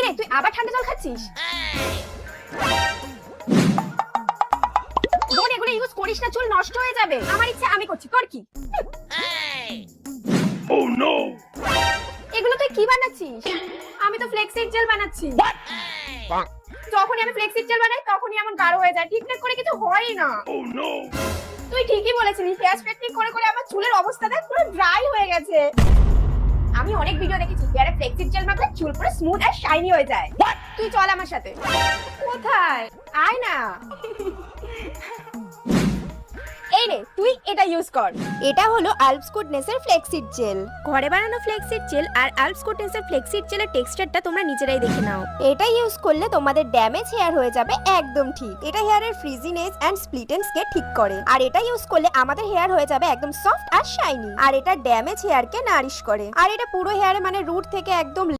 রে তুই আবার ঠান্ডা জল খাচ্ছিস? বোন এগুলো ইউজ করিস না, চুল নষ্ট হয়ে যাবে। আমার ইচ্ছা আমি করছি, কর কি? Oh no! এগুলো তুই কি বানাচ্ছিস? আমি তো ফ্লেক্সিড জেল বানাচ্ছি। যখনই আমি ফ্লেক্সিড জেল বানাই তখনই এমন গাঢ় হয়ে যায়, ঠিকঠাক করে কিছু হয়ই না। Oh no! তুই ঠিকই বলেছিস, হেয়ার স্ট্রেটনিং করে করে আমার চুলের অবস্থা দেখ, পুরো ড্রাই হয়ে গেছে। আমি অনেক ভিডিও দেখেছি হেয়ারে ফ্লেক্সিড জেল মাখলে চুল পুরো স্মুথ আর শাইনি হয়ে যায়। তুই চল আমার সাথে। কোথায়? আয় না। এই রে তুই এটা ইউজ কর। এটা হলো আলপস গুডনেসের ফ্লেক্সিড জেল। ঘরে বানানো ফ্লেক্সিড জেল আর আলপস গুডনেসের ফ্লেক্সিড জেলের টেক্সচারটা তোমরা নিজেরাই দেখে নাও। এটা ইউজ করলে তোমাদের ড্যামেজ হেয়ার হয়ে যাবে একদম ঠিক। এটা হেয়ারের ফ্রিজিনেস এন্ড স্প্লিটেন্সকে ঠিক করে। আর এটা ইউজ করলে আমাদের হেয়ার হয়ে যাবে একদম সফট আর শাইনি। আর এটা ড্যামেজ হেয়ারকে নারিশ করে। আর এটা পুরো হেয়ারে মানে রুট থেকে একদম